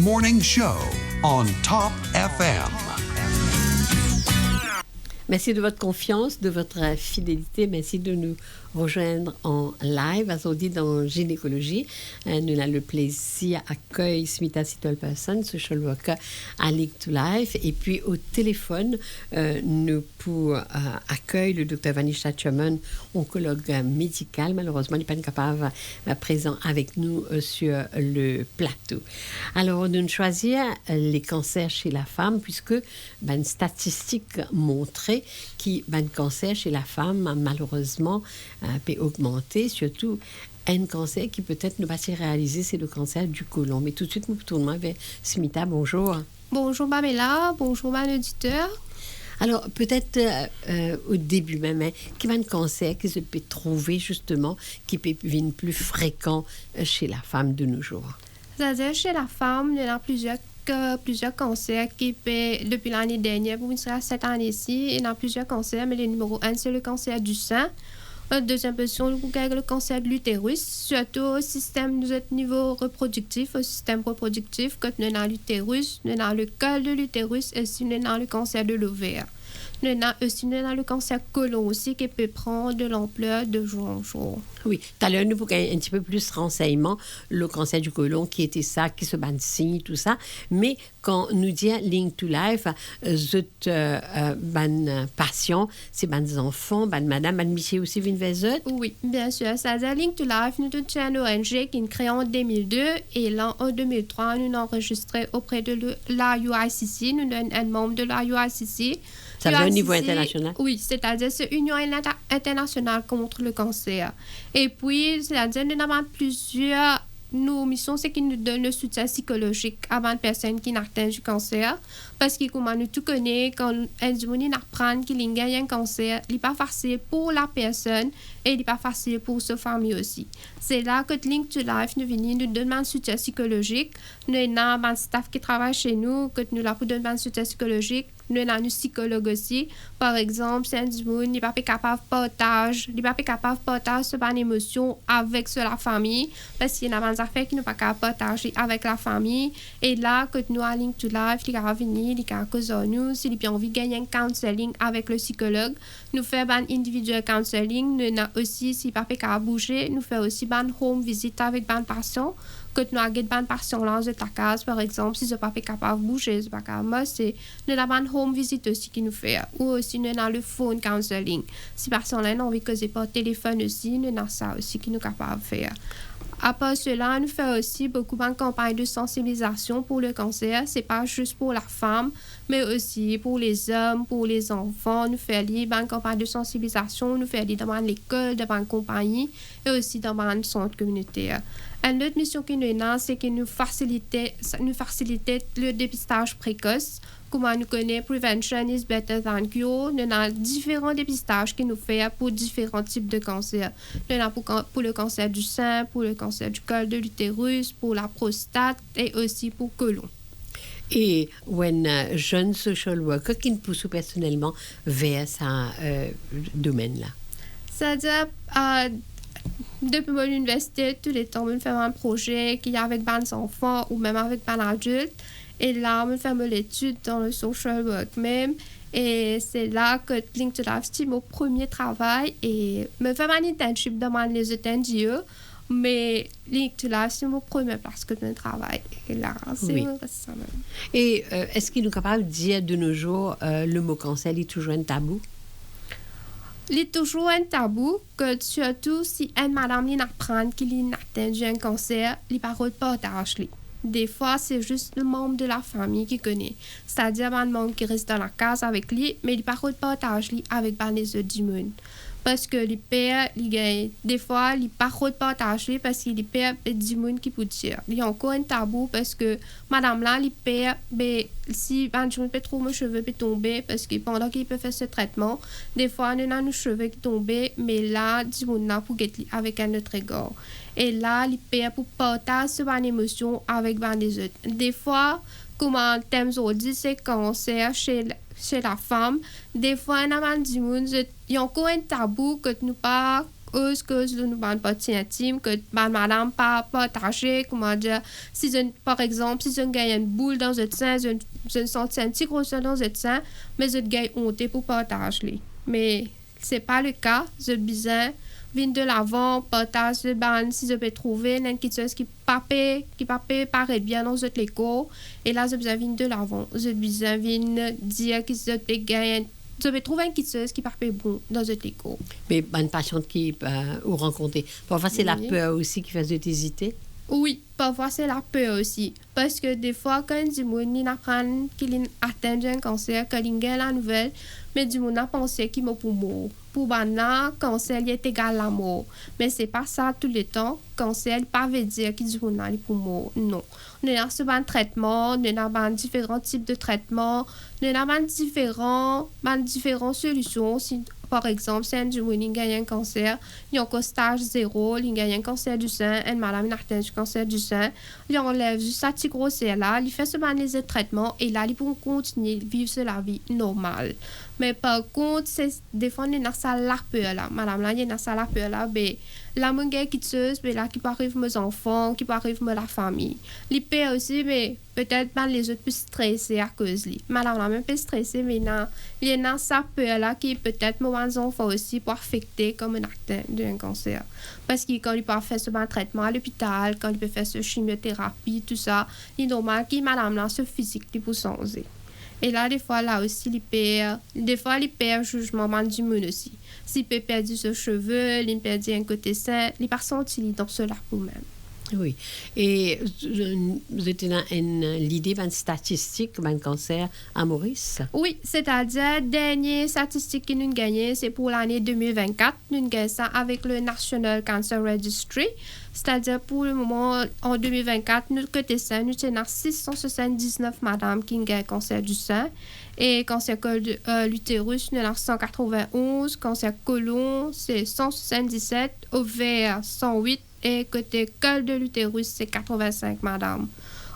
morning show on Top FM. Merci de votre confiance, de votre fidélité. Merci de nous rejoindre en live, à dit dans gynécologie. Nous avons le plaisir d'accueillir Smita Sitwell-Person, social worker à Link to Life. Et puis au téléphone, nous pour accueillir le Dr. Vanisha Chaman, oncologue médical. Malheureusement, il n'est pas capable présent avec nous sur le plateau. Alors, nous choisir les cancers chez la femme, puisque une statistique montrait que le cancer chez la femme, malheureusement, peut augmenter, surtout un cancer qui peut-être ne va pas se réaliser, c'est le cancer du côlon. Mais tout de suite, nous tournons vers Smita. Bonjour. Bonjour Pamela, bonjour mon auditeur. Alors, peut-être au début même, qui va un cancer qui se peut trouver justement, qui peut devenir plus fréquent chez la femme de nos jours? C'est-à-dire, chez la femme, il y a plusieurs cancers qui peuvent, depuis l'année dernière, pour cette année-ci, il y a plusieurs cancers, mais le numéro 1, c'est le cancer du sein. En deuxième position, le cancer de l'utérus, surtout au système de notre niveau reproductif, au système reproductif, quand nous avons l'utérus, nous avons le col de l'utérus et aussi nous avons le cancer de l'ovaire. Nous avons aussi le cancer côlon aussi qui peut prendre de l'ampleur de jour en jour. Oui, tout à l'heure, nous avons un petit peu plus de renseignements, le cancer du côlon, qui était ça, qui se bat de signe, tout ça. Mais quand nous dit Link to Life, patients, c'est des enfants, madame, monsieur aussi, vient vers eux? Oui, bien sûr. C'est-à-dire Link to Life, nous avons une ONG qui est créée en 2002 et là, en 2003, nous avons enregistré auprès de la UICC. Nous avons un membre de la UICC. Ça veut dire au niveau international? Oui, c'est-à-dire c'est Union internationale contre le cancer. Et puis, c'est-à-dire nous avons plusieurs... Nos missions, c'est qu'ils nous donnent le soutien psychologique avant une personne qui n'a atteint du cancer. Parce que, comme nous tout connaissons, quand on apprend qu'il y a un cancer, il n'est pas facile pour la personne et il n'est pas facile pour sa famille aussi. C'est là que Link to Life nous vient nous donner un soutien psychologique. Nous avons un staff qui travaille chez nous, que nous leur donner un soutien psychologique. Nous avons un psychologue aussi. Par exemple, si un monde n'est pas capable de partager, cette émotion avec la famille, parce qu'il y a des affaires qui ne sont pas capables de partager avec la famille. Et là, quand nous avons Link to Life, il va venir, il va causer nous, s'il a envie de gagner un counseling avec le psychologue, nous faisons un individual counseling. Nous avons aussi, s'il n'est pas capable de bouger, nous faisons aussi une home visit avec un patient. Quand nous avons des patients là de ta case, par exemple, si je ne suis pas capable de bouger, je ne suis pas capable de nous avons une home visit aussi qui nous fait. Ou aussi, nous avons le phone counseling. Si personne-là n'a envie de causer par téléphone aussi, nous avons ça aussi qui nous est capable de faire. À part cela, nous faisons aussi beaucoup de campagnes de sensibilisation pour le cancer. Ce n'est pas juste pour la femme, mais aussi pour les hommes, pour les enfants. Nous faisons des campagnes de sensibilisation, nous faisons dans l'école, dans la compagnie et aussi dans le centre communautaire. Une autre mission que nous avons, c'est que nous facilitons le dépistage précoce. Comme nous connaissons, prevention is better than cure. Nous avons différents dépistages que nous faisons pour différents types de cancers. Nous avons pour le cancer du sein, pour le cancer du col de l'utérus, pour la prostate et aussi pour le côlon. Et un jeune social worker qui nous pousse personnellement vers ce domaine-là? C'est-à-dire, depuis mon université, tous les temps, je fais un projet qui est avec des enfants ou même avec des adultes. Et là, je fais l'étude dans le social work même. Et c'est là que Link to Life, c'est mon premier travail. Et je fais un internship dans les NGO. Mais Link to Life, c'est mon premier place que je travaille. Et là, c'est ça même. Et est-ce qu'il est capable de dire de nos jours le mot cancer est toujours un tabou? Il est toujours un tabou, que surtout si une madame apprend qu'il a atteint un cancer, il parle pas partage. Des fois, c'est juste le membre de la famille qui connaît. C'est-à-dire un membre qui reste dans la case avec lui, mais il parle pas partage avec les autres du monde. Parce que les pères, des fois, ils parlent pas partager parce que les pères du monde qui peut dire. Il y a encore un tabou parce que madame là, les pères, si un jour peut trop mes cheveux peut tomber parce que pendant qu'il peut faire ce traitement, des fois on a nos cheveux qui tombent, mais là, du monde là pour get avec un autre égard. Et là, les pères pour partager cette émotion avec les autres. Des fois, comme un thème aujourd'hui, c'est cancer chez la femme. Des fois, il y a encore un tabou que nous pas cause de nous ban partie intime que madame pas partager, comment dire, si je, par exemple, si je gagne une boule dans le sein, je sens un petit grosseur dans le sein, mais je gagne honte pour partager. Mais c'est pas le cas, je besoin vient de l'avant, partage de ban, si je peux trouver une quelque chose qui paraît bien dans cette écho, et là, je besoin vient de l'avant, je besoin vient dire que je peux gagner, je peux trouver une quelque chose qui paraît bon dans cette écho. Mais une patiente qui ou rencontrer, parfois c'est la peur aussi qui fait hésiter. Oui, parfois c'est la peur aussi. Parce que des fois, quand du monde apprend qu'il atteint un cancer, qu'il a la nouvelle, mais du monde a pensé qu'il m'a pour mort. Pour Bana, cancer est égal à mort. Mais c'est pas ça tout le temps. Cancer, pas veut dire qu'il du monde est pour mort. Non. On a souvent un traitement, on a différents types de traitements, on a différentes solutions. Si, par exemple, si un du monde gagne un cancer, il y a encore stage 0, il gagne un cancer du sein, une madame atteint du cancer du sein, il enlève juste sa petite grosseur là, il fait seulement les traitements et là, il peut continuer à vivre la vie normale. Mais par contre, des fois, il y a ça la peur là. Madame là, il y a ça la peur là, mais la mon gars qui tue, mais là, qui peut arriver mes enfants, qui peut arriver la famille. Les pères aussi, mais peut-être ben, les autres plus stressés à cause de lui. Madame là, même pas stressée, mais non, il y a ça peur là qui peut-être mes enfants aussi pour affecter comme un acte d'un cancer. Parce que quand il peut faire ce traitement à l'hôpital, quand il peut faire ce chimiothérapie, tout ça, il est normal que madame là, ce physique, il peut changer. Et là, des fois, là aussi, il perd jugement du monde aussi. S'il peut perdre ses cheveux, il perd un côté sain, il part sentir dans cela pour même. Oui. Et vous êtes dans l'idée d'une statistique d'un cancer à Maurice? Oui, c'est-à-dire, dernière statistique que nous avons gagnée, c'est pour l'année 2024. Nous avons gagné ça avec le National Cancer Registry. C'est-à-dire, pour le moment, en 2024, nous côté ça, nous avons 679 madames qui ont gagné cancer du sein. Et cancer de l'utérus, nous avons 191. Cancer colon, c'est 177. Ovaire, 108. Et côté col de l'utérus, c'est 85 madame.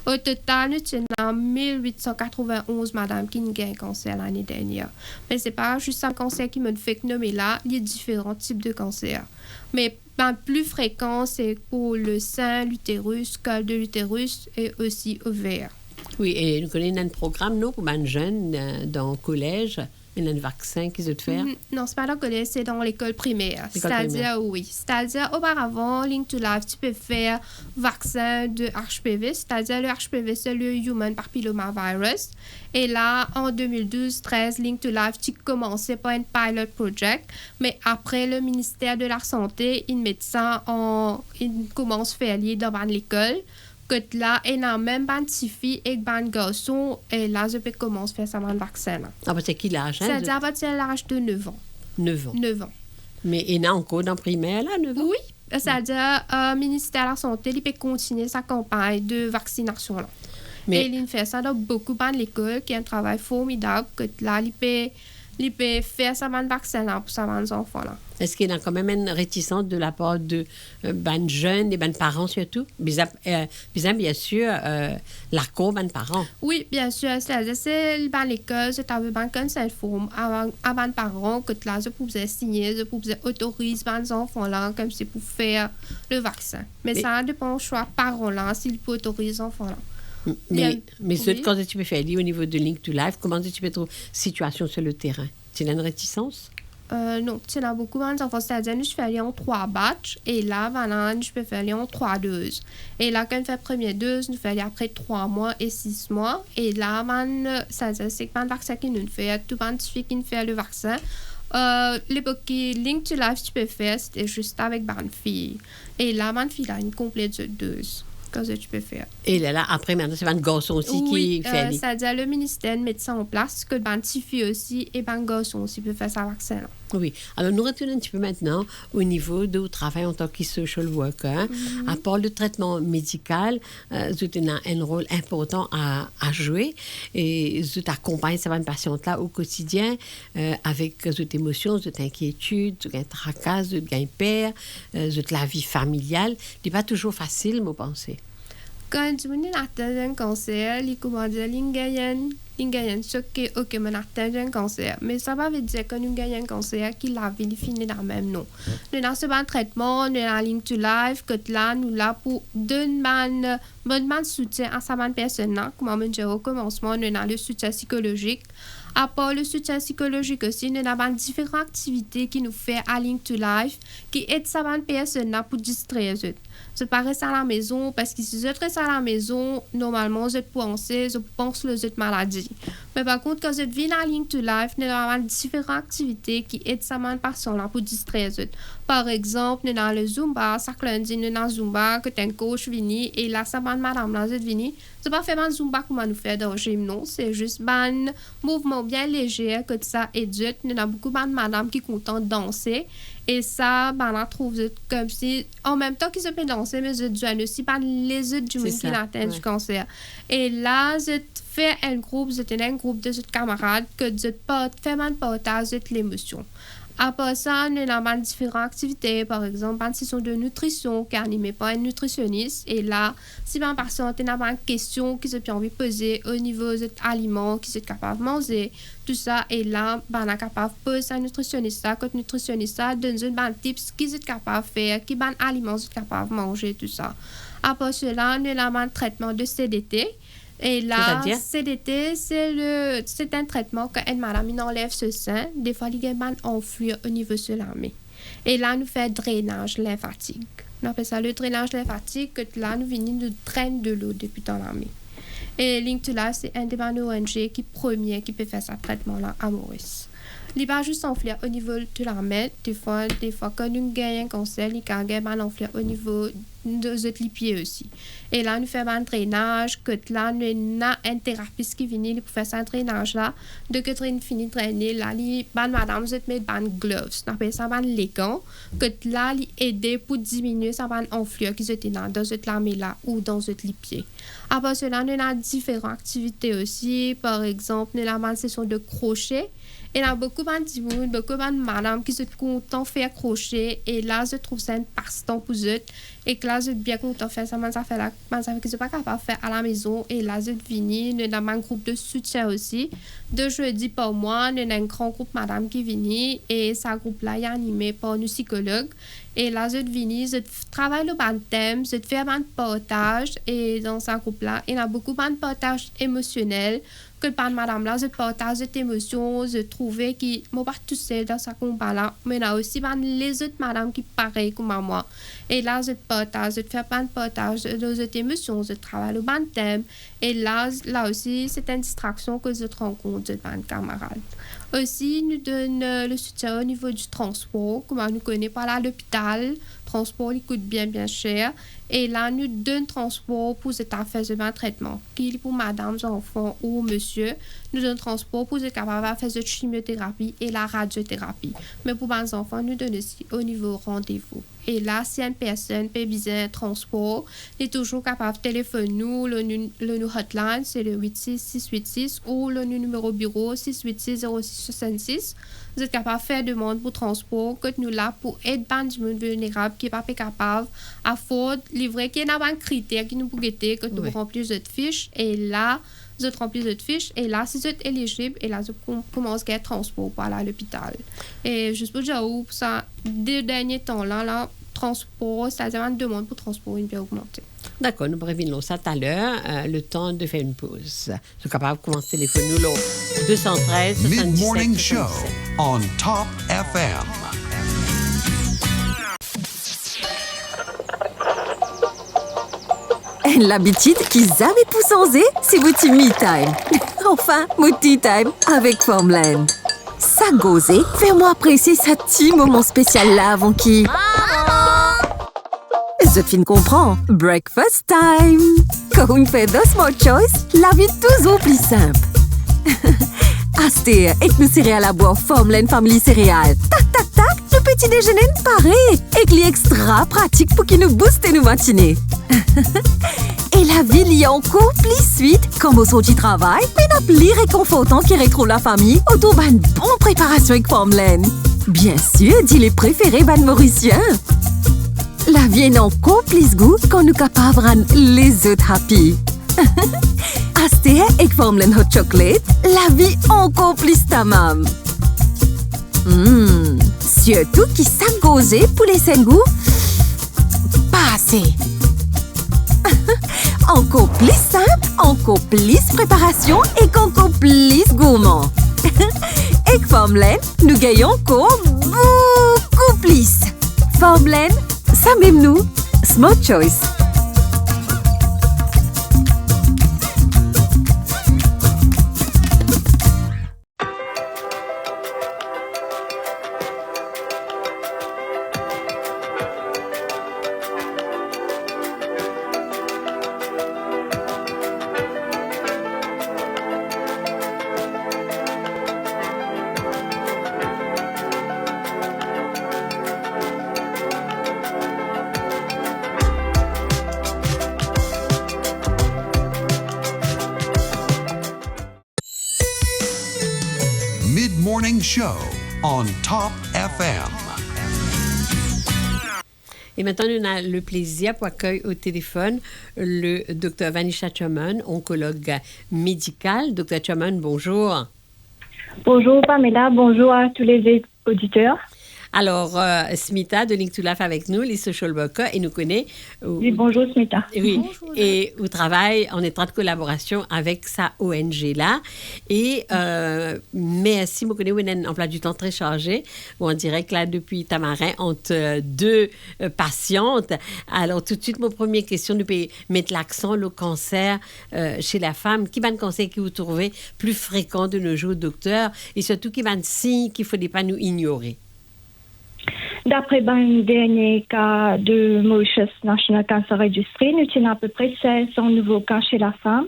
Au total, nous avons 1891 madame qui ont gagné cancer l'année dernière. Mais ce n'est pas juste un cancer qui me fait nommer là, il y a différents types de cancers. Mais le plus fréquent, c'est pour le sein, l'utérus, col de l'utérus et aussi ovaire. Oui, et nous connaissons un programme, non, pour les jeunes dans le collège. Il y a un vaccin qu'ils ont faire? Non, c'est pas dans le collège, c'est dans l'école primaire. C'est-à-dire, oui. C'est-à-dire, auparavant, Link to Life, tu peux faire vaccin de HPV. C'est-à-dire, le HPV, c'est le Human Papilloma Virus. Et là, en 2012-13, Link to Life, tu commençais par un pilot project. Mais après, le ministère de la Santé, il met ça il commence à faire lier dans l'école. Que là, il a même ban filles et ban garçons, et là, je peux commencer à faire ça dans le vaccin. Là. Ah, bah, c'est qui l'âge? C'est à partir de l'âge de 9 ans. 9 ans. 9 ans. Mais il y en a encore dans le primaire, là, 9 ans? Oui, c'est-à-dire, le ministère de la Santé, il peut continuer sa campagne de vaccination. Là. Mais... Et il fait ça dans beaucoup d'écoles, qui est un travail formidable, que là, il peut faire ça dans le vaccin là, pour ça dans les enfants. Là. Est-ce qu'il y a quand même une réticence de la part de jeunes et parents surtout? Bien sûr, l'accord des parents. Oui, bien sûr. C'est l'école, c'est avec un conseil forme avant les parents que là, je pouvais signer, je pouvais autoriser les enfants là, comme c'est pour faire le vaccin. Mais ça dépend du choix parents là, s'ils peuvent autoriser les enfants là. Mais quand tu peux faire au niveau de Link to Life, comment tu peux trouver situation sur le terrain? Tu as une réticence? Non, tu as beaucoup d'enfants. C'est-à-dire, je fais aller en 3 batchs. Et là, maintenant, je peux faire aller en 3 doses. Et là, quand je fais la première dose, je fais aller après 3 mois et 6 mois. Et là, c'est que le vaccin qui nous fait, tout le monde qui nous fait le vaccin. L'époque Link to Life, tu peux faire, c'était juste avec ma fille. Et là, ma fille a une complète dose. Que tu peux faire. Et là, après, maintenant, c'est un garçon aussi qui fait. Oui, c'est-à-dire le ministère met ça en place, que ben filles aussi et ben garçon aussi peut faire ça vaccin. Oui. Alors, nous retournons un petit peu maintenant au niveau de travail en tant que social worker. À part le traitement médical, tu as un rôle important à jouer et tu accompagnes ces patientes-là au quotidien avec tes émotions, tes inquiétudes, tes tracas, tes pères, la vie familiale. Ce n'est pas toujours facile, moi, penser. Quand tu as un cancer, il nous gagnons ce que ok on atteint un cancer mais ça va veut dire que nous gagnons un cancer qui la vie finit dans même non nous dans ce bon traitement nous dans Link to Life que là nous là pour donner bonne soutien à sa bonne personne comme on dit au commencement nous dans le soutien psychologique. À part le soutien psychologique aussi, nous avons différentes activités qui nous font à Link to Life, qui aident sa personne pour distraire eux. Je parais à la maison, parce que si je reste à la maison, normalement, je pense aux autres maladies. Mais par contre, quand je viens à Link to Life, nous avons différentes activités qui aident sa personne pour distraire eux. Par exemple, nous avons le Zumba, chaque lundi, nous avons Zumba, que un coach vient, et là, ça madame là, je viens. Je ne pas faire un Zumba comme nous fait dans le gym, non, c'est juste un mouvement bien léger que ça aide. Nous avons beaucoup de madame qui sont contentes de danser. Et ça, on trouve comme si, en même temps qu'ils se peuvent danser, mais je dois aussi pas les autres du monde qui atteignent du cancer. Et là, je fais un groupe de camarades que je fais un partage de l'émotion. Après ça, nous avons différentes activités, par exemple, une session de nutrition qui est animée par un nutritionniste. Et là, si une personne a une question qui se peut envie de poser au niveau des aliments qui sont capables de manger, tout ça, et là, on est capable de poser à un nutritionniste, que le nutritionniste donne des tips qui sont capables de faire, qui sont aliments sont capables de manger, tout ça. Après cela, nous avons un traitement de CDT. Et là, CDT, c'est un traitement que une madame enlève ce sein. Des fois, il y a une enflure au niveau de l'armée. Et là, nous faisons drainage lymphatique. On appelle ça le drainage lymphatique, que là, nous venons de drainer de l'eau depuis dans l'armée. Et Link to Life, c'est un des ONG qui peut faire ce traitement-là à Maurice. Il va juste enfler au niveau de l'armée. Des fois, quand nous gagnons un cancer, il y a un enfler au niveau de les pieds aussi. Et là, nous faisons un drainage, que là, nous avons un thérapeute qui vient pour faire ce drainage-là. Dès que nous finit de drainer, là, madame, vous met des gloves. On appelle ça les gants. Que là, il aide pour diminuer sa enflure qui était dans l'armée-là ou dans les pieds. Après cela, nous avons différentes activités aussi. Par exemple, nous avons une session de crochet. Et il y a beaucoup de madame qui sont contents de faire crochet. Et là, je trouve ça un passe-temps pour eux. Et que là, je suis bien content de faire ça. Ça fait que je ne suis pas capable de faire à la maison. Et là, je finis. Nous avons un groupe de soutien aussi. De jeudi par mois, nous avons un grand groupe madame qui vient. Et ce groupe-là est animé par nos psychologues. Et là, je finis, je travaille le bon thème, je fais un partage. Et dans ce groupe-là, il y a beaucoup de partage émotionnel. Que par madame-là, je partage cette émotion, je trouvais que je ne suis pas tout seul dans ce combat-là, mais il y a aussi les autres madames qui pareil comme moi. Et là, je partage, je fais un partage de cette émotion, je travaille le bon thème. Et là aussi, c'est une distraction que je rencontre de mes camarades. Aussi, nous donnons le soutien au niveau du transport. Comme nous connaissons pas là l'hôpital, le transport il coûte bien cher. Et là, nous donnons transport pour cette affaire de traitement. Qui est pour madame, enfants ou monsieur, nous donnons transport pour être capable de faire cette chimiothérapie et la radiothérapie. Mais pour les enfants, nous donnons aussi au niveau rendez-vous. Et là, si une personne peut besoin de transport, elle est toujours capable de téléphoner nous. Le hotline, c'est le 86686 ou le numéro bureau 6860666. Vous êtes capable de faire demande pour transport, que nous là pour aider les gens vulnérables qui ne sont pas capables à faire livrer, qui n'a pas un critère qui nous peut guetter, que nous remplissons notre fiche. Et là, vous remplissez votre fiche. Et là, si vous êtes éligible, et là, vous commencez à être transport pour aller à l'hôpital. Et juste pour dire, ça, des derniers temps-là, transport, c'est-à-dire une demande pour transport, il peut augmenter. D'accord, nous revenons ça tout à l'heure, le temps de faire une pause. Je suis capable de commencer les phones, 213 77 Mid-morning 77. show on Top FM. L'habitude qu'ils avaient pour changer, c'est votre me time. Enfin, mon tea time avec Formland. Ça gosé, fais-moi apprécier ce petit moment spécial là avant qui... Je te comprends. Breakfast time. Quand on fait deux small choice, la vie est toujours plus simple. Aster, avec nos céréales à boire Formland Family Céréales. Tac, tac, tac, le petit déjeuner est pareil. Et qui est extra pratique pour qu'il nous booste nos matinées. Et la vie y est encore plus suite quand vous sortez du travail, mais n'a plus réconfortant qui retrouve la famille autour d'une bonne préparation avec Formland. Bien sûr, dit les préférés ban mauriciens. La vie est encore plus goût quand nous capables de rendre les autres happy. pasté avec formule hot chocolate, la vie encore plus tamam. Surtout qui s'engosait pour les goût. Pas assez. Encore plus simple, encore plus préparation et encore plus gourmand. Avec Formulaine, nous gagnons encore beaucoup plus. Formulaine, ça même nous, Smart Choice. Mid-morning show on Top FM. Et maintenant, nous avons le plaisir pour accueillir au téléphone le Dr Vanisha Chaman, oncologue médical. Dr Chaman, bonjour. Bonjour Pamela, bonjour à tous les auditeurs. Alors, Smita de Link to Life avec nous, les social workers, et nous connaît. Oui, bonjour Smita. Oui, Bonjour. et on travaille en étroite collaboration avec sa ONG-là. Et merci, vous connaissez, un emploi du temps très chargé. On dirait que là, depuis Tamarin, entre deux patientes. Alors, tout de suite, mon première question, nous pouvons mettre l'accent le cancer chez la femme. Qui va le cancer que vous trouvez plus fréquent de nos jours, docteur? Et surtout, qui va le signe qu'il ne faudrait pas nous ignorer? D'après le dernier cas de Mauritius National Cancer Registry, nous tenons à peu près 500 nouveaux cas chez la femme.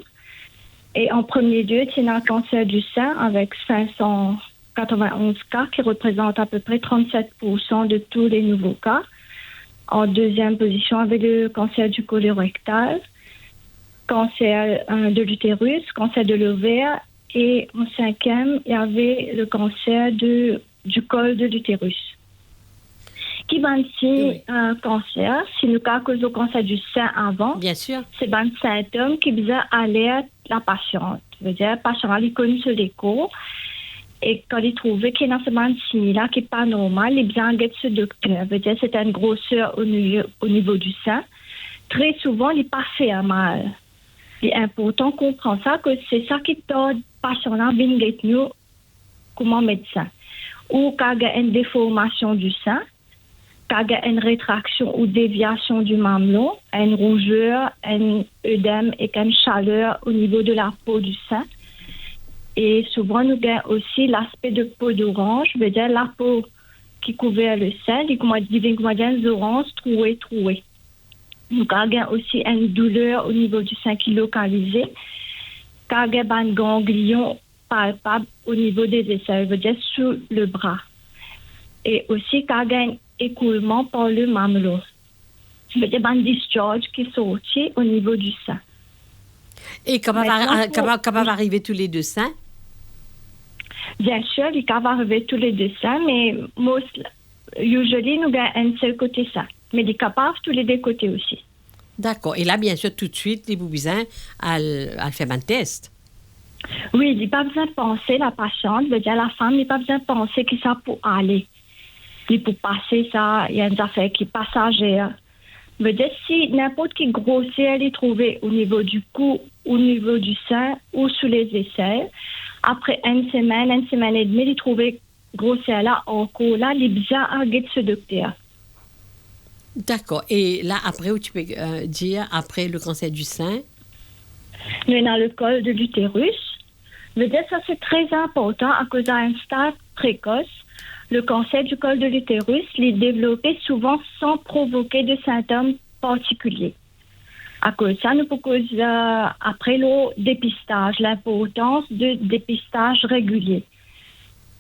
Et en premier lieu, nous avons un cancer du sein avec 591 cas qui représentent à peu près 37% de tous les nouveaux cas. En deuxième position, avec le cancer du colorectal, cancer de l'utérus, cancer de l'ovaire. Et en cinquième, il y avait le cancer du col de l'utérus. Qui va aussi un cancer, si nous avons causé le cancer du sein avant, Bien sûr. c'est un symptôme qui vous alerte la patiente. Ça veut dire, la patiente, elle connaît sur l'écho, et quand il trouve qu'il y a un signe là qui n'est pas normal, il vient de ce docteur. Ça veut dire, c'est une grosseur au niveau du sein. Très souvent, il n'est pas fait un mal. Il est important qu'on comprenne ça, que c'est ça qui tord le patient là, vient nous comme médecin. Ou quand il y a une déformation du sein, quand il y a une rétraction ou déviation du mamelon, une rougeur, un œdème et une chaleur au niveau de la peau du sein. Et souvent, nous avons aussi l'aspect de peau d'orange, veut dire la peau qui couvre le sein, il y a des oranges trouées. Nous avons aussi une douleur au niveau du sein qui est localisée. Quand il y a un ganglion palpable au niveau des aisselles, veut dire sous le bras. Et aussi quand il y a un écoulement par le mamelon. Ça veut dire un discharge qui est sorti au niveau du sein. Et comment va arriver tous les deux seins? Bien sûr, il va arriver tous les deux seins, mais usually, nous avons un seul côté sein. Mais il est capable tous les deux côtés aussi. D'accord. Et là, bien sûr, tout de suite, les boubisins, elle fait un test. Oui, il n'y a pas besoin de penser, la patiente, veut dire la femme, il n'y a pas besoin de penser que ça peut aller. Il pour passer ça, il y a une affaire qui est passagère. Veut dire si n'importe qui grosseur est trouvé au niveau du cou, au niveau du sein ou sous les aisselles, après une semaine et demie, il est trouvé grosseur là, encore là, il est bien à ce docteur. D'accord. Et là, après, où tu peux dire, après le cancer du sein? Nous avons le col de l'utérus. Veut dire ça, c'est très important à cause d'un stade précoce. Le cancer du col de l'utérus est développé souvent sans provoquer de symptômes particuliers. À cause de ça, nous pouvons après le dépistage, l'importance du dépistage régulier.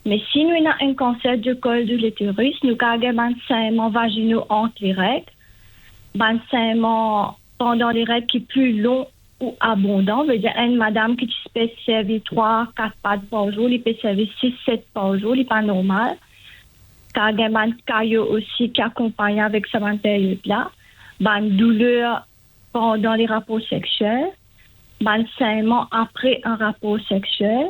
Mais si nous avons un cancer du col de l'utérus, nous avons un saignement vaginaux entre les règles, un saignement pendant les règles qui est plus long ou abondant. Veut dire une madame qui peut servir 3-4 pattes par jour, elle peut servir 6-7 par jour, n'est pas normal. Quand il y a un caillot aussi qui accompagne avec cette période-là, une douleur pendant les rapports sexuels, ban saignement après un rapport sexuel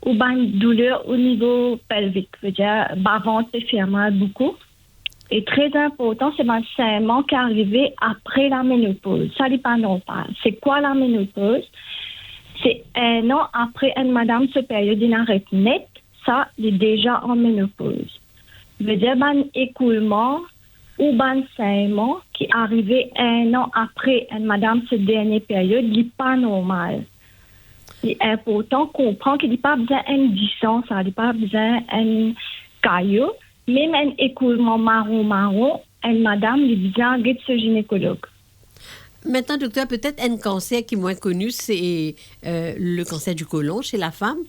ou ban douleur au niveau pelvique, veut dire bas ventre fait mal beaucoup. Et très important, c'est ban saignement qui est arrivé après la ménopause. Ça n'est pas normal. C'est quoi la ménopause? C'est 1 an après une madame se période d'inarrêt net, ça, il est déjà en ménopause. Veut dire ban écoulement ou ban saignement qui est arrivé 1 an après une madame ce dernière période, il n'est pas normal. Il est important qu'on comprend qu'il n'y a pas besoin d'une distance, il n'y a pas besoin d'un caillou, même un écoulement marron, une madame, il est besoin de ce gynécologue. Maintenant, docteur, peut-être un cancer qui est moins connu, c'est le cancer du côlon chez la femme?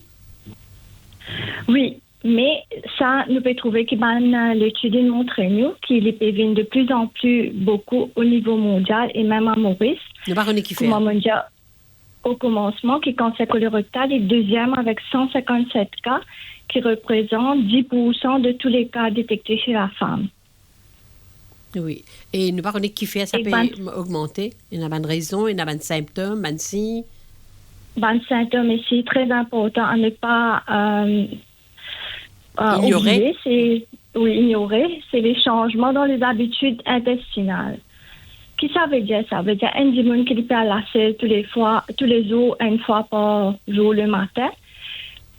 Oui, mais ça, nous pouvons trouver que l'étude montre nous qu'il est prévenu de plus en plus beaucoup au niveau mondial et même à Maurice. Ne pas qui fait. Au commencement, qui cancer colorectal est deuxième avec 157 cas, qui représente 10% de tous les cas détectés chez la femme. Oui. Et ne pas qui fait, ça peut augmenter. Il y a une raison, il y a des symptômes, des signes. Des symptômes ici, très important à ne pas ignorer. Ignorer, c'est les changements dans les habitudes intestinales. Qu'est-ce que ça veut dire? Ça veut dire un démon qui peut lasser tous les jours, une fois par jour le matin.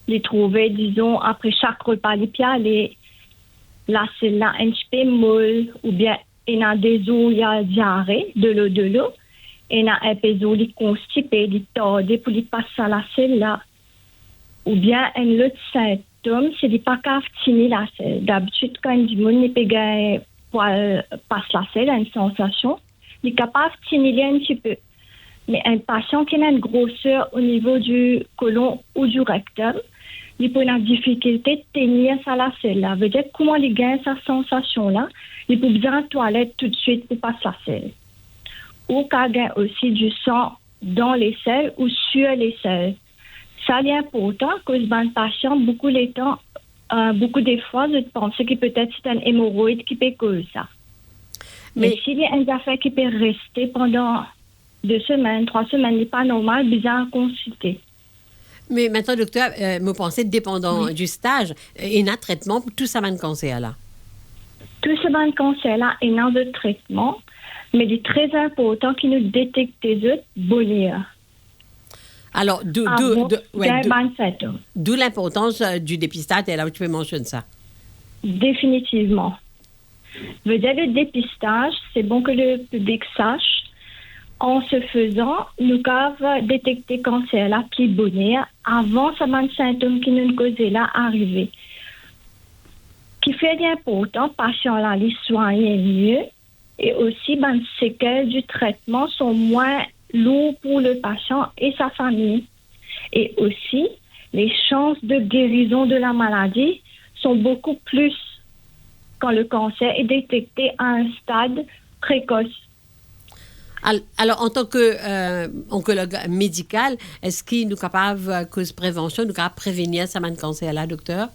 Les trouver, disons, après chaque repas, les peut aller lasser là un petit peu molle, ou bien il y a des eaux, il y a diarrhée, de l'eau. Il y a un peu d'eau, il est constipé, il est tordé pour lui passer à lasser là. Ou bien un autre symptôme, c'est qu'il pas capable de finir la selle. D'habitude, quand un démon il peut gagner pour passer la selle, il a une sensation. Il est capable de stimuler un petit peu. Mais un patient qui a une grosseur au niveau du côlon ou du rectum, il peut avoir une difficulté de tenir sa lacelle. Ça veut dire comment il gagne sa sensation-là, il peut besoin de toilette tout de suite pour passer la selle. Ou qu'il gagne aussi du sang dans les selles ou sur les selles. Ça est important parce que les patients, beaucoup des fois, je pense que peut-être c'est un hémorroïde qui peut causer ça. Mais s'il y a une affaire qui peut rester pendant 2 semaines, 3 semaines, il n'est pas normal, besoin de consulter. Mais maintenant, docteur, vous pensez, dépendant du stage, il y a un traitement pour tout ça, de cancer-là? Tout ce cancer-là est dans le traitement, mais il est très important qu'il nous détecte des autres bonheurs. Alors, d'où l'importance du dépistage, et là où tu peux mentionner ça. Définitivement. Veut dire le dépistage, c'est bon que le public sache. En ce faisant, nous pouvons détecter cancer là, qui est bonheur, avant ce symptômes qui nous causent là arriver. Qui fait d'important, patient là, les soigner mieux, et aussi, les séquelles du traitement sont moins lourds pour le patient et sa famille. Et aussi, les chances de guérison de la maladie sont beaucoup plus quand le cancer est détecté à un stade précoce. Alors, en tant qu'oncologue médical, est-ce qu'il est capable, cause prévention, nous capable prévenir ce cancer-là, docteur?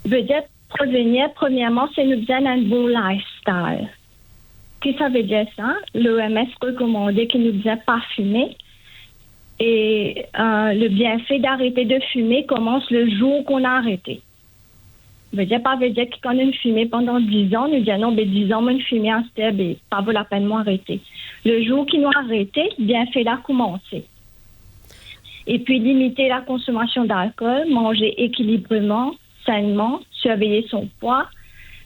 Veut dire prévenir, premièrement, c'est nous donner un bon lifestyle. Qu'est-ce que ça veut dire ça? L'OMS recommandait qu'il nous disait pas fumer. Et le bienfait d'arrêter de fumer commence le jour qu'on a arrêté. Veut dire que quand on fumait pendant 10 ans, nous disons non, 10 ans, on fumait en step et pas vaut la peine d'arrêter. Le jour qu'ils nous arrêté, bien fait là commencer. Et puis limiter la consommation d'alcool, manger équilibrement, sainement, surveiller son poids,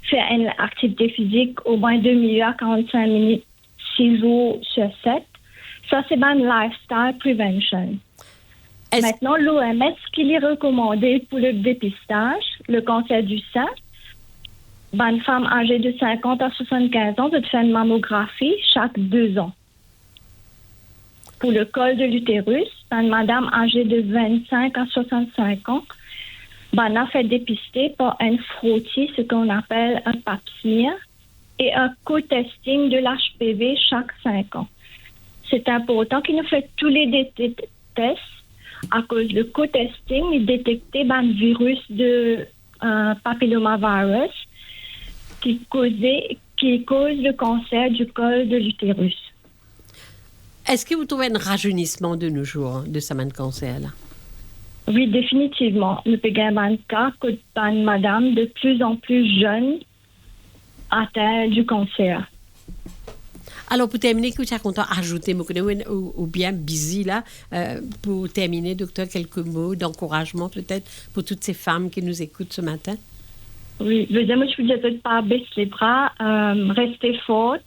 faire une activité physique au moins 2 minutes à 45 minutes, 6 jours sur 7. Ça, c'est une lifestyle prevention. Maintenant, l'OMS, ce qu'il est recommandé pour le dépistage, le cancer du sein, une femme âgée de 50 à 75 ans doit faire une mammographie chaque 2 ans. Pour le col de l'utérus, une madame âgée de 25 à 65 ans, a fait dépister par un frottis, ce qu'on appelle un pap smear, et un co-testing de l'HPV chaque 5 ans. C'est important qu'il nous fasse tous les tests à cause du co-testing, il détectait un virus de papillomavirus qui cause le cancer du col de l'utérus. Est-ce que vous trouvez un rajeunissement de nos jours de ce cancer-là? Oui, définitivement. Nous avons un cas que madame de plus en plus jeune atteint du cancer. Alors, pour terminer, que tu as content ajouter, ou bien busy là, pour terminer, docteur, quelques mots d'encouragement peut-être pour toutes ces femmes qui nous écoutent ce matin? Oui, je vous dis de pas baisser les bras, rester forte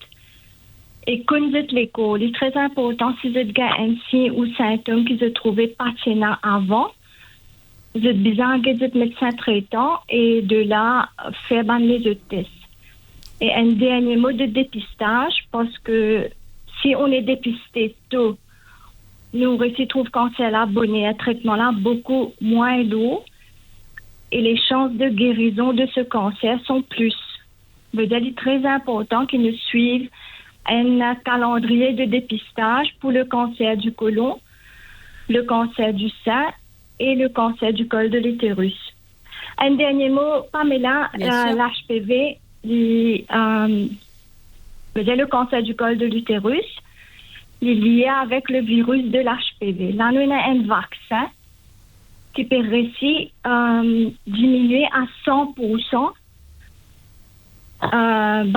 et connaître l'école. C'est très important si vous avez un signe ou symptôme qui se trouvait patinant avant. Vous êtes besoin de médecin traitant et de là faire les autres tests. Et un dernier mot de dépistage, parce que si on est dépisté tôt, nous réussissons le cancer là, bonnet, un traitement là beaucoup moins lourd et les chances de guérison de ce cancer sont plus. Il est très important qu'ils nous suivent un calendrier de dépistage pour le cancer du côlon, le cancer du sein et le cancer du col de l'utérus. Un dernier mot, Pamela, l'HPV, le cancer du col de l'utérus, il est lié avec le virus de l'HPV. Là, nous avons un vaccin qui peut réussir diminuer à 100%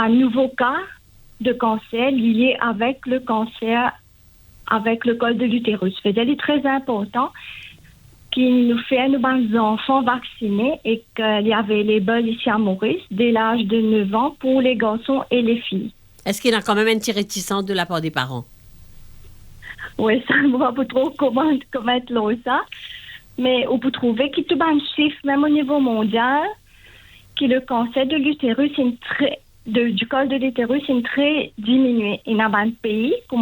nouveaux cas de cancer liés avec le cancer avec le col de l'utérus. C'est très important qu'il nous fait nos enfants vaccinés et qu'il y avait les bulles ici à Maurice dès l'âge de 9 ans pour les garçons et les filles. Est-ce qu'il y a quand même une petite réticence de la part des parents? Oui, ça ne va pas trop comment ça. Mais on peut trouver qu'il y a un chiffre, même au niveau mondial, que le cancer de l'utérus du col de l'utérus est très diminué. Il y a un pays, comme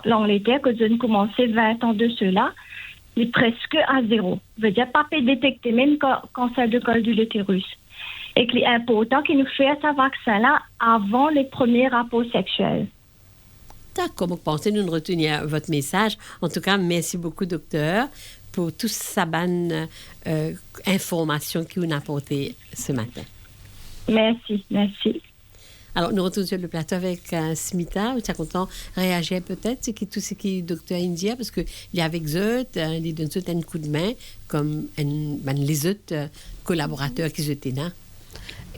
l'Angleterre, que j'ai commencé 20 ans de cela, il est presque à zéro. Ça veut dire pas détecter même cancer de col de l'utérus. Et qu'il est important qu'il nous fasse ce vaccin-là avant les premiers rapports sexuels. D'accord, vous pensez nous retenir votre message. En tout cas, merci beaucoup, docteur, pour toute sa bonne information que vous nous apportez ce matin. Merci. Alors, nous retournons sur le plateau avec Smita. Vous êtes content de réagir peut-être? C'est tout ce qui est docteur India, parce qu'il y a avec eux, il donne un coup de main, comme les autres collaborateurs qui étaient là.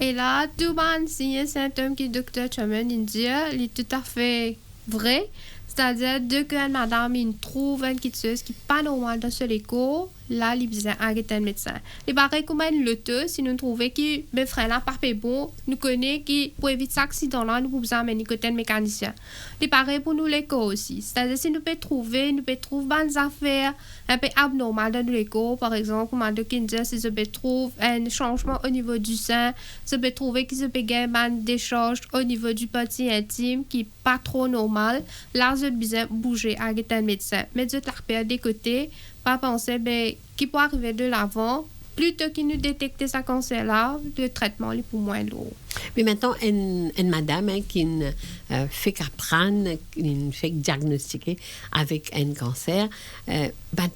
Et là, tout le signe symptôme que le docteur Chaman India, il est tout à fait vrai. C'est-à-dire, dès que madame trouve une chose qui n'est pas normale dans ce écho, là, il besoin d'arrêter un médecin. Il va recommander le tout si nous trouvons que mes frères là pas bon, nous connaissons que pour éviter cet accident-là, nous pouvons amener côté mécanicien. Il pareil pour nous l'écho aussi. C'est-à-dire, si nous pouvons trouver des affaires un peu abnormales dans l'écho, par exemple, comme un docteur, si je peux trouver un changement au niveau du sein, je peux trouver que je peux gagner des décharge au niveau du petit intime qui n'est pas trop normal, là, je besoin bouger avec un médecin. Mais je t'arrête des côtés, pas penser qui peut arriver de l'avant, plutôt qu'il nous détecte ce cancer-là, le traitement est pour moins lourd. Mais maintenant, une madame qui fait qu'apprendre, qui fait diagnostiquer avec un cancer, le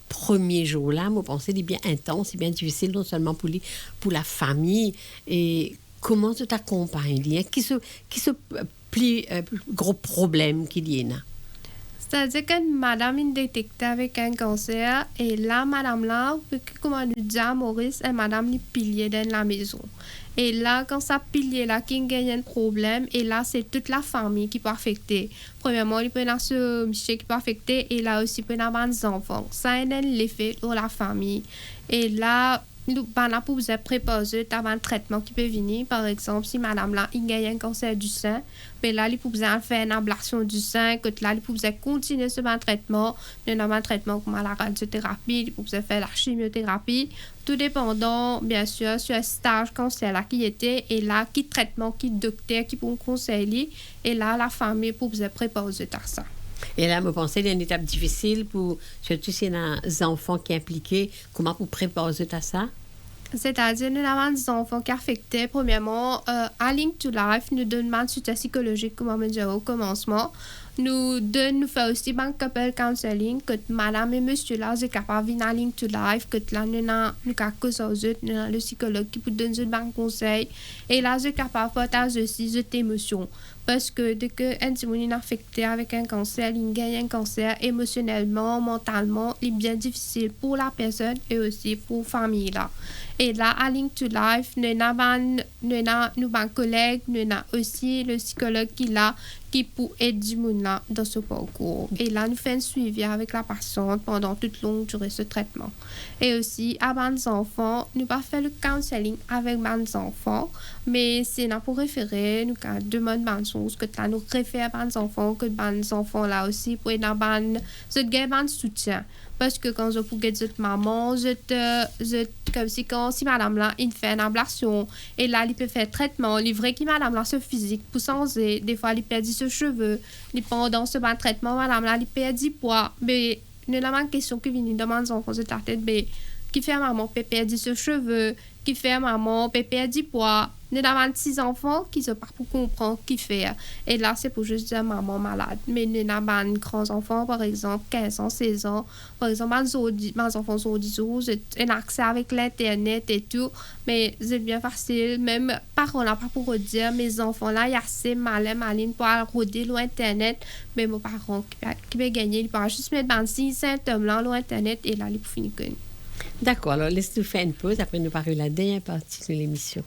premier jour-là, moi, je pense c'est bien intense, c'est bien difficile, non seulement pour la famille, et comment tu t'accompagnes? Qui se plus gros problème qu'il y a? C'est-à-dire que madame est détectée avec un cancer et là, madame là, comme on nous dit à Maurice, est madame est pilier dans la maison. Et là, quand ça pilier là, qui gagne un problème, et là, c'est toute la famille qui peut affecter. Premièrement, il peut y avoir ce monsieur qui peut affecter et là aussi, il peut y avoir des enfants. Ça a un effet sur la famille. Et là, nous pour vous préposer un traitement qui peut venir. Par exemple, si madame là, il gagne un cancer du sein, mais là, il peut faire une ablation du sein, que là, il peut continuer ce traitement, un traitement comme la radiothérapie, il peut faire la chimiothérapie, tout dépendant, bien sûr, sur un stage cancer là qui était, et là, qui traitement, qui docteur, qui peut conseiller, et là, la famille peut vous préposer à ça. Et là, vous pensez qu'il y a une étape difficile, surtout s'il y a des enfants qui sont impliqués, comment vous préparer à ça? C'est-à-dire, nous avons des enfants qui sont affectés. Premièrement, à Link to Life, nous donne un soutien psychologique, comme on dit au commencement. nous faisons aussi un couple counseling que madame et monsieur là c'est capable de venir à Link to Life que là nous avons le psychologue qui peut donner un bon conseil et là c'est capable de partager aussi cette émotion parce que dès que un est affecté avec un cancer il gagne un cancer émotionnellement mentalement il est bien difficile pour la personne et aussi pour la famille là et là à Link to Life nous avons collègues nous avons aussi le psychologue qui peut aider du monde là dans ce parcours. Et là, nous faisons un suivi avec la patiente pendant toute longue durée de ce traitement. Et aussi, à les enfants, nous pas fait le counseling avec les enfants, mais c'est là pour référer, nous demandons bonnes choses, que nous référons à les enfants, que les enfants là aussi pour aider à soutien. Parce que quand je peux aider maman, comme si madame là, il fait une ablation, et là, il peut faire traitement, il vrai que madame là, ce physique, pour changer, des fois, il perd ses cheveux, pendant ce traitement, madame là, il perd du poids, mais nous avons une question qui vient de mes enfants, c'est la tête, mais qui fait maman, peut perdre ses cheveux, qui fait maman, peut perdre du poids. Nous avons 6 enfants qui se partent pour comprendre qui fait. Et là, c'est pour juste dire maman malade. Mais nous avons grands enfants, par exemple, 15 ans, 16 ans. Par exemple, mes enfants sont 10 ans, j'ai un accès avec l'Internet et tout. Mais c'est bien facile. Même parents là, pas pour dire, mes enfants là, il y a assez malin pour roder l'Internet. Mais mes parents qui peuvent gagner, ils peuvent juste mettre 6 symptômes là, l'Internet et là, ils peuvent finir. D'accord, alors laisse-nous faire une pause, après nous parler de la dernière partie de l'émission.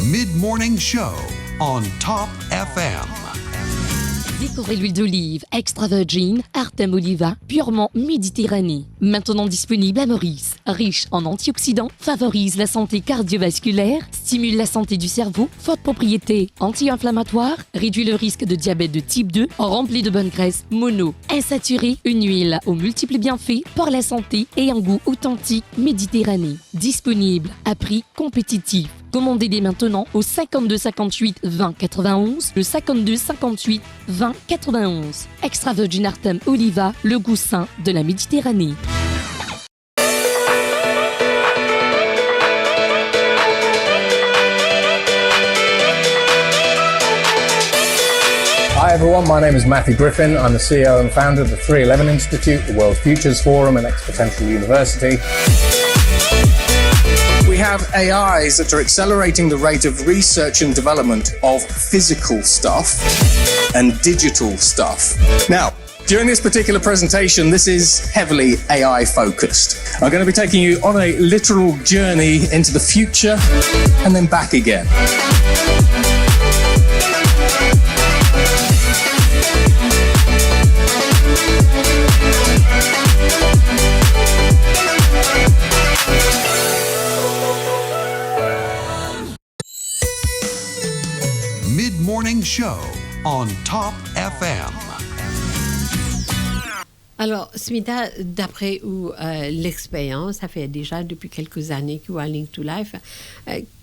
Mid-morning show on Top FM. Découvrez l'huile d'olive extra virgin Artem Oliva, purement Méditerranée. Maintenant disponible à Maurice. Riche en antioxydants, favorise la santé cardiovasculaire, stimule la santé du cerveau, forte propriété anti-inflammatoire, réduit le risque de diabète de type 2, remplie de bonnes graisses mono, insaturée, une huile aux multiples bienfaits pour la santé et un goût authentique Méditerranée. Disponible à prix compétitif. Commandez dès maintenant au 52 58 20 91, le 52 58 20 91. Extra virgin Artem Oliva, le goût sain de la Méditerranée. Hi everyone, my name is Matthew Griffin. I'm the CEO and founder of the 311 Institute, the World Futures Forum and Exponential University. We have AIs that are accelerating the rate of research and development of physical stuff and digital stuff. Now, during this particular presentation, this is heavily AI focused. I'm going to be taking you on a literal journey into the future and then back again. Mid-morning show on Top FM. Alors, Smita, d'après l'expérience, ça fait déjà depuis quelques années que à Link to Life,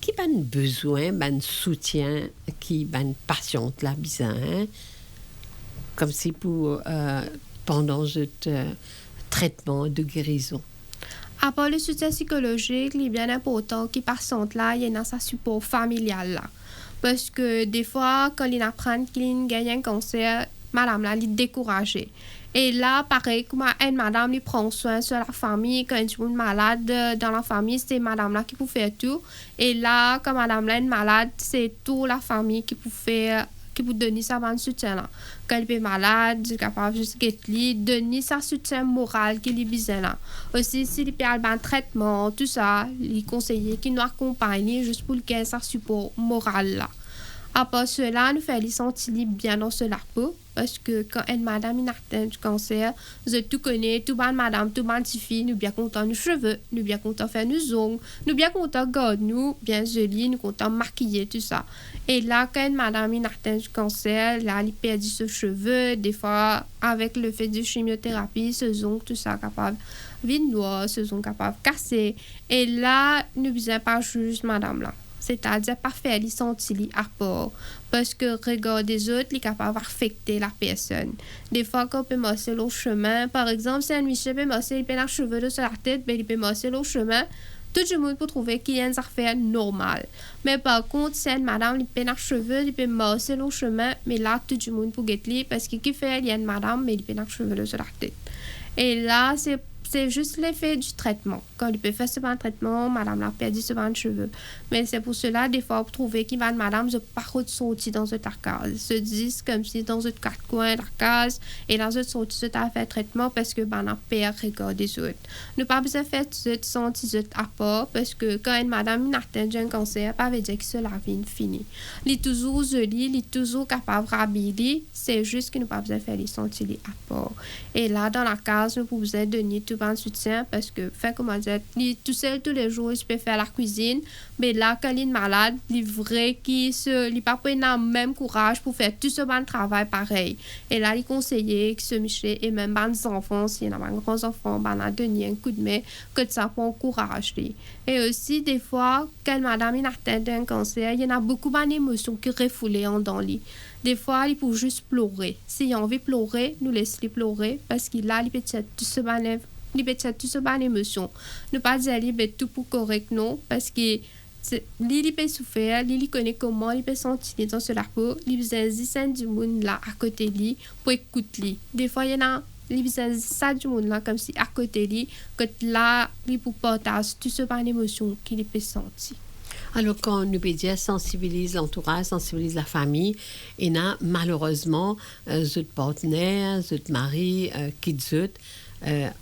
qui a besoin, soutien, qui a patiente là, bizarre, hein? Comme si pour pendant ce traitement de guérison. À part le soutien psychologique, il est bien important qu'il patiente là, il y a un support familial là. Parce que des fois, quand il apprend qu'il gagne un cancer, madame là, il est découragée. Et là, pareil, comme une madame, il prend soin sur la famille. Quand il y a une malade dans la famille, c'est madame là qui peut faire tout. Et là, quand madame là est malade, c'est toute la famille qui peut faire, qui peut donner sa bonne soutien là. Quand elle est malade, il est capable juste de donner sa soutien moral qui est besoin là. Aussi, s'il peut avoir un traitement, tout ça, les conseillers qui nous accompagnent juste pour qu'il ait sa support moral là. À part cela, nous faisons sentir bien dans ce peau parce que quand une madame est atteinte du cancer, je tout connais, tout bon madame, tout bon petite fille, nous bien content nos cheveux, nous bien content faire nos ongles, nous bien content garder nous bien jolis, nous content maquiller tout ça. Et là, quand une madame est atteinte du cancer, là, elle perd ses cheveux, des fois avec le fait de chimiothérapie, ses ongles, tout ça capable de noir, ses ongles capables de casser. Et là, nous besoin pas juste madame là. C'est-à-dire pas faire les sentir à part parce que regard des autres est capable d'affecter la personne. Des fois quand on peut masser le chemin, par exemple si un monsieur peut masser les cheveux sur la tête, ben il peut masser le chemin, tout le monde peut trouver qu'il y a une affaire normale. Mais par contre, c'est une madame, il peut avoir cheveux, il peut marcher le chemin, mais là, tout le monde peut guetter parce qu'il fait, il y a une madame, mais il peut avoir cheveux sur la tête. Et là, c'est juste l'effet du traitement. Quand il peut faire ce ban de traitement, madame a perdu ce ban de cheveux. Mais c'est pour cela, des fois, vous trouvez qu'il va de madame, je pas sortir dans cette case. Se disent comme si dans une quatre coins de la case, et là, je sorti ce à faire traitement parce que ben, on a peur regarder les autres. Nous pas besoin de faire ce senti à part parce que quand une madame a atteint un cancer, pas veut dire que c'est la vie finie. Elle est toujours jolie, elle est toujours capable de rhabiller, c'est juste que nous pas besoin de faire les sentis à part. Et là, dans la case, nous pouvons besoin de donner tout de soutien parce que, comment dire, il tout seul tous les jours, il peut faire la cuisine, mais là, quand il est malade, il est vrai qu'il n'a pas pris le même courage pour faire tout ce bon travail pareil. Et là, il conseillait que ce Michel et même les enfants, s'il y a un grand enfant, ben, a donné un coup de main, que ça peut encourager. Et aussi, des fois, quand madame est atteinte d'un cancer, il y en a beaucoup d'émotions qui refoulent en dans lui. Des fois, il peut juste pleurer. S'il a envie de pleurer, nous laissons pleurer parce qu'il a tout ce bon émotion. Ne pas dire qu'il est tout pour correct, non, parce que il peut souffrir, il connaît comment il peut sentir dans ce peau, il besoin de du monde là à côté de lui pour écouter lui. Des fois, il y en a il besoin de du monde là comme si à côté de lui, que là, il peut partager tout ce bon émotion qu'il peut sentir. Alors, quand nous pédiats sensibilise l'entourage, sensibilise la famille, et là, malheureusement, zut partenaire, zut mari, qui zut,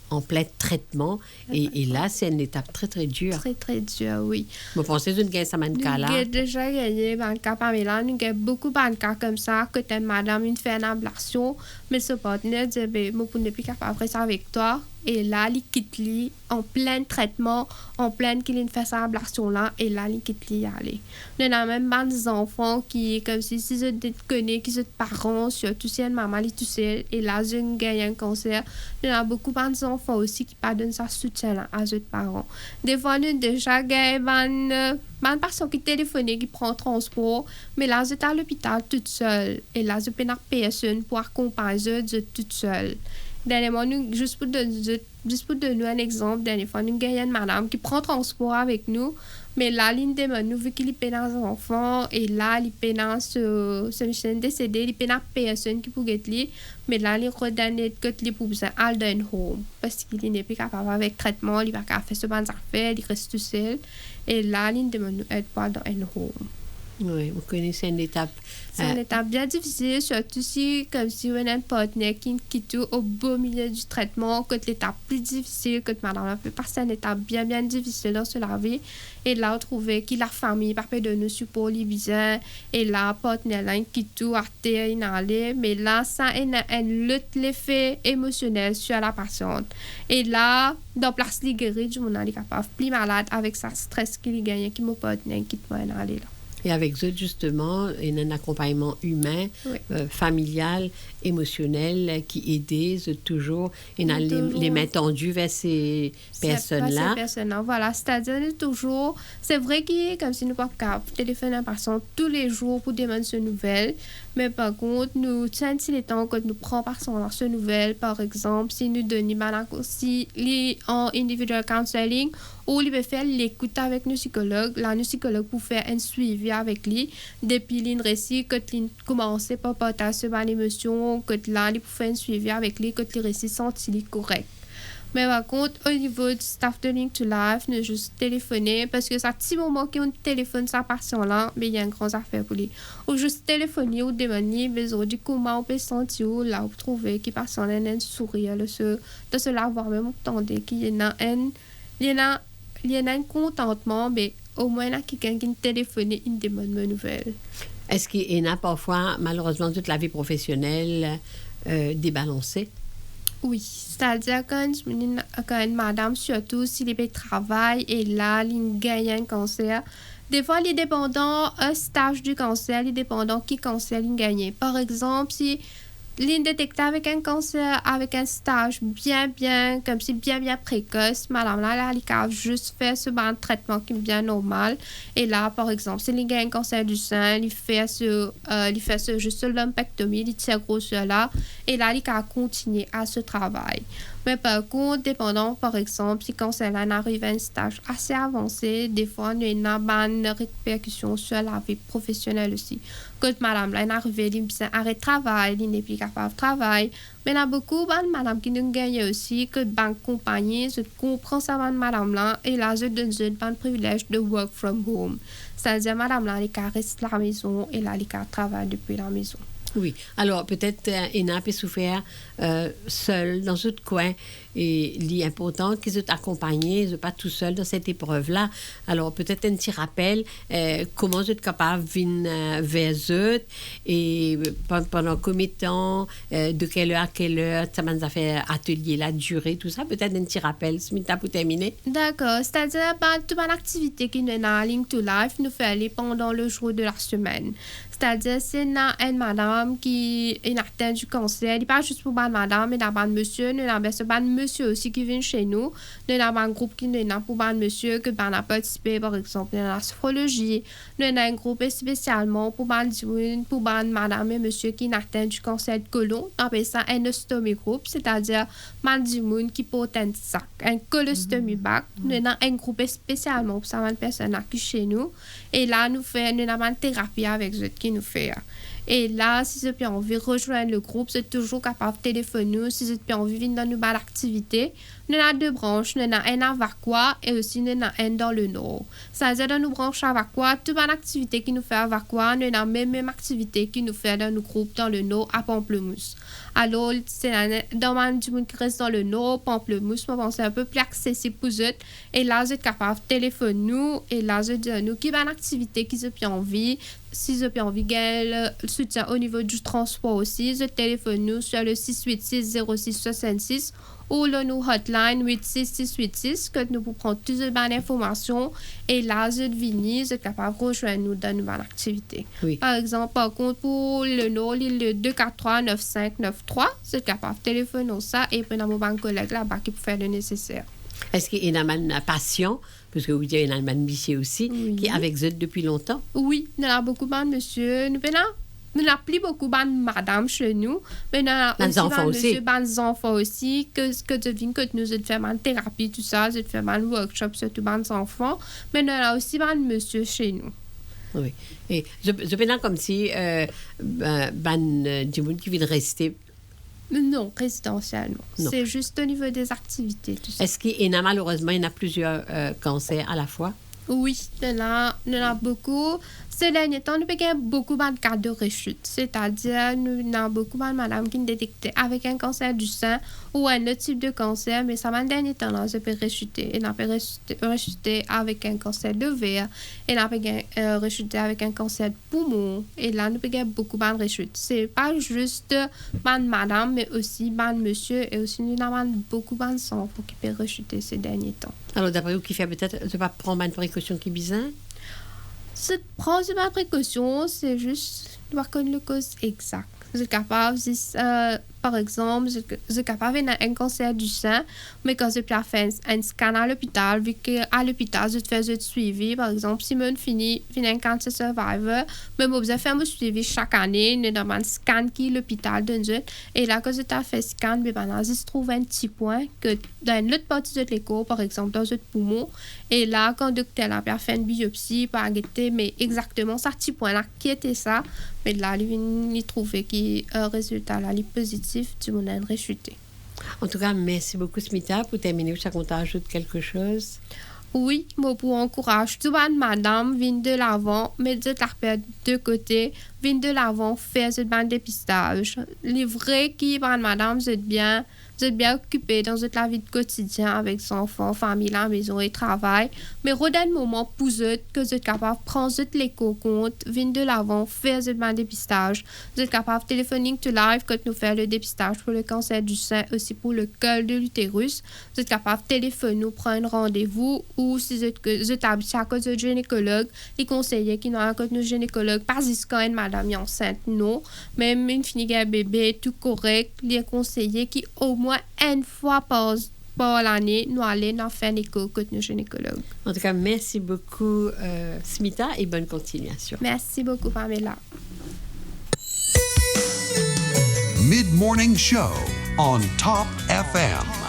en plein traitement. Et là, c'est une étape très, très dure. Très, très dure, oui. Vous pensez d'une gagne ça cas là? Nous avons déjà gagné un cas Pamela. Nous avons beaucoup de cas comme ça, que telle madame une fait une ablation, mais ce partenaire dit, moi, je ne suis plus capable de faire ça avec toi. Et là, il quitte lui en plein traitement, en plein qu'il fait sa ablation-là, et là, il quitte lui aller. Nous avons même des enfants qui, comme si je connais, qui sont parents, surtout si une maman est tout seul, et là, je gagne un cancer. Nous avons beaucoup d'enfants aussi qui ne donnent pas soutien à leurs parents. Des fois, nous avons déjà gagné une personne qui téléphone, qui prend transport, mais là, j'étais à l'hôpital toute seule, et là, je peux pas personne pour accompagner toute seule. Dernièrement, juste pour donner un exemple, dernièrement, nous avons une madame qui prend transport avec nous, mais là, il demande nous, vu qu'il est dans un enfant, et là, il est dans ce monsieur décédé, il est dans personne qui peut être lui, mais là, il redonne que il pour besoin d'aller dans un home, parce qu'il n'est plus capable avec traitement, il va pas faire ce bon affaire, il reste tout seul, et là, il demande nous aide pas dans un home. Oui, vous connaissez une étape. C'est une étape bien difficile, surtout si, comme si on a un partenaire qui tout au beau milieu du traitement, que l'étape plus difficile, que madame a fait passer une étape bien, bien difficile dans la vie. Et là, on trouvait que la famille, par de nous support, les besoins, et là, partenaire là, qui tout a terre, mais là, ça a un l'effet émotionnel sur la patiente. Et là, dans place, les guéris, du monde est capable, plus malade avec sa stress qu'il gagne, qui m'a partenaire, qui m'a aller là. Et avec eux, justement, il y a un accompagnement humain, oui. Familial, émotionnel, qui aide toujours. Il y a les mains tendues vers ces personnes-là. Voilà, c'est-à-dire toujours, c'est vrai qu'il est comme si nous pas capable de téléphoner à une personne tous les jours pour demander ce nouvelle, mais par contre, nous tenons les temps que nous prenons par ce nouvelle, par exemple, si nous donnons si en individual counseling, ou il peut faire l'écoute avec nos psychologues, là, nos psychologues pour faire un suivi avec lui, depuis qu'il récit, que il commence par partager ses émotions, que là, il peut faire un suivi avec lui, que il récit sentit correct. Mais par contre, au niveau du staff de Link to Life, nous juste téléphoner, parce que c'est un petit moment qu'on téléphone sa patient-là, mais il y a une grande affaire pour lui. Ou juste téléphoner ou demander, mais on dit comment on peut sentir, là, où trouver qui passe en un sourire, de cela, voir même entendre qu'il y en a un contentement, mais au moins, il y a quelqu'un qui téléphone et une demande de nouvelles. Est-ce qu'il y en a parfois, malheureusement, toute la vie professionnelle débalancée? Oui, c'est-à-dire quand une madame, surtout s'il est travail et là, il gagne un cancer, des fois, les dépendants, un stage du cancer, les dépendants qui cancer, il gagne. Par exemple, si l'une détectée avec un cancer, avec un stage bien précoce, madame là, elle a juste fait ce traitement qui est bien normal. Et là, par exemple, si il a un cancer du sein, il fait juste lumpectomie, il tire gros sur là. et là, il a continué à ce travail. Mais par contre, dépendant, par exemple, si quand celle-là arrive à un stage assez avancé, des fois, il y a une répercussion sur la vie professionnelle aussi. Quand madame là est arrivée, il me arrête travail, il n'est plus capable de travailler. Mais il y a beaucoup de madame qui nous gagnent aussi, que banque compagnie, je comprends ça, madame là, et là, je donne le privilège de work from home. C'est-à-dire, madame là, elle reste à la maison et là, elle travaille depuis la maison. Oui. Alors, peut-être Ena peut souffrir seul dans ce coin. Et il est important qu'ils soient accompagnés, ils ne soient pas tout seuls dans cette épreuve-là. Alors, peut-être un petit rappel, comment vous êtes capable de venir vers eux et pendant combien de temps, de quelle heure à quelle heure, ça m'a fait atelier, la durée, tout ça. Peut-être un petit rappel, Smita, pour terminer. D'accord. C'est-à-dire, toute l'activité qui est dans Link to Life, nous fait aller pendant le jour de la semaine. C'est-à-dire, c'est une madame qui est atteinte du cancer. Il n'est pas juste pour une madame, mais pour monsieur. Nous avons monsieur aussi qui vient chez nous. Nous avons un groupe qui est pour un monsieur qui a participé, par exemple, à la sophrologie. Nous avons un groupe spécialement pour une madame et monsieur qui est atteint du cancer de côlon. On appelle ça un ostomy group, c'est-à-dire un qui porte un sac, un colostomy bag. Nous avons un groupe spécialement pour ça, une personne qui est chez nous. Et là, nous avons une thérapie avec eux qui nous fait. Et là, si vous avez envie de rejoindre le groupe, vous êtes toujours capable de téléphoner. Si vous avez envie de venir dans une belle activité, nous avons deux branches. Nous avons un à Vacois et aussi nous avons un dans le nord. C'est-à-dire, dans nos branches à Vacois, toute bonne activité qui nous fait à Vacois, nous avons la même activité qui nous fait dans nos groupes dans le nord à Pamplemousse. Alors, c'est dans le monde qui reste dans le nord, Pamplemousse, je pense que c'est un peu plus accessible pour eux. Et là, vous êtes capable de téléphoner nous. Et là, vous êtes nous qui bonne activité qui vous avez envie. Si vous avez envie de le soutien au niveau du transport aussi, vous téléphonez-nous sur le 686-0666 ou le nous hotline 86686 que nous vous prenons toutes les bonnes informations. Et là, vous êtes capable de rejoindre nous dans une bonne activité. Oui. Par exemple, par contre, pour le nord, le 243-9593, vous êtes capable de téléphoner ça et puis nous avons un collègue là-bas qui peut faire le nécessaire. Est-ce qu'il y a un patient, parce que vous dites qu'il y a un monsieur aussi, Oui. qui est avec eux depuis longtemps? Oui, nous avons beaucoup de monsieur. Nous n'avons plus beaucoup de madame chez nous, mais nous avons aussi enfants aussi. des enfants aussi, que devine que nous faisons une thérapie, tout ça, nous faisons un workshop sur tous les enfants, mais nous avons aussi des monsieur chez nous. Oui. Et je pense comme si du monde qui vient rester. Non, résidentiel, non. Non. C'est juste au niveau des activités, tout ça. Est-ce qu'il y en a malheureusement, il y en a plusieurs cancers à la fois? Oui, nous avons beaucoup. Ces derniers temps, nous avons beaucoup de cas de rechute. C'est-à-dire, nous avons beaucoup de madame qui sont détectées avec un cancer du sein ou un autre type de cancer, mais ça va les derniers temps, là, ça peut rechuter. Et nous avons rechuté avec un cancer de verre, et nous avons rechuté avec un cancer de poumon. Et là, nous avons beaucoup de rechutes. Ce n'est pas juste madame, mais aussi monsieur, et aussi nous avons beaucoup d'enfants qui peuvent rechuter ces derniers temps. Alors, d'après vous, qui fait peut-être de ne pas prendre une précaution qui est bizarre? Prendre ma précaution, c'est juste de connaître la cause exacte. Vous êtes capable, par exemple, vous êtes capable d'avoir un cancer du sein, mais quand vous avez fait un scan à l'hôpital, vu qu'à l'hôpital, vous faites un suivi, par exemple, si vous finissez un cancer survivor, mais vous avez fait un suivi chaque année, nous avons un scan qui est l'hôpital donne, et là, quand vous avez fait un scan, vous trouve un petit point que dans l'autre partie de l'écho, par exemple, dans votre poumon, et là, quand le docteur a fait une biopsie, pour arrêter, mais exactement ça, petit point-là, qui était ça, mais là, il trouvait qu'un résultat là, positif, du monde a rechuté. En tout cas, merci beaucoup, Smita. Pour terminer, je compte ajouter quelque chose. Oui, moi, pour encourager tout le monde, madame, vienne de l'avant, mettez la perte de côté, vienne de l'avant, faire ce ban dépistage. Les vrais qui, madame, vous êtes bien occupé dans votre la vie de quotidien avec son enfant, famille, la maison et travail. Mais redonnez un moment pour eux que vous êtes capable de prendre l'écho compte, venir de l'avant, faire ce dépistage. Vous êtes capable de téléphoner to live quand nous faisons le dépistage pour le cancer du sein, aussi pour le col de l'utérus. Vous êtes capable de téléphoner, nous prendre rendez-vous, ou si vous êtes habitué à cause de gynécologue, les conseillers qui n'ont à cause de gynécologue, pas jusqu'à une madame enceinte, non. Même une fille qui a un bébé, tout correct, les conseillers qui au moins une fois par l'année, nous allons faire un écho avec nos gynécologues. En tout cas, merci beaucoup, Smita, et bonne continuation. Merci beaucoup, Pamela. Mid-Morning Show on Top FM.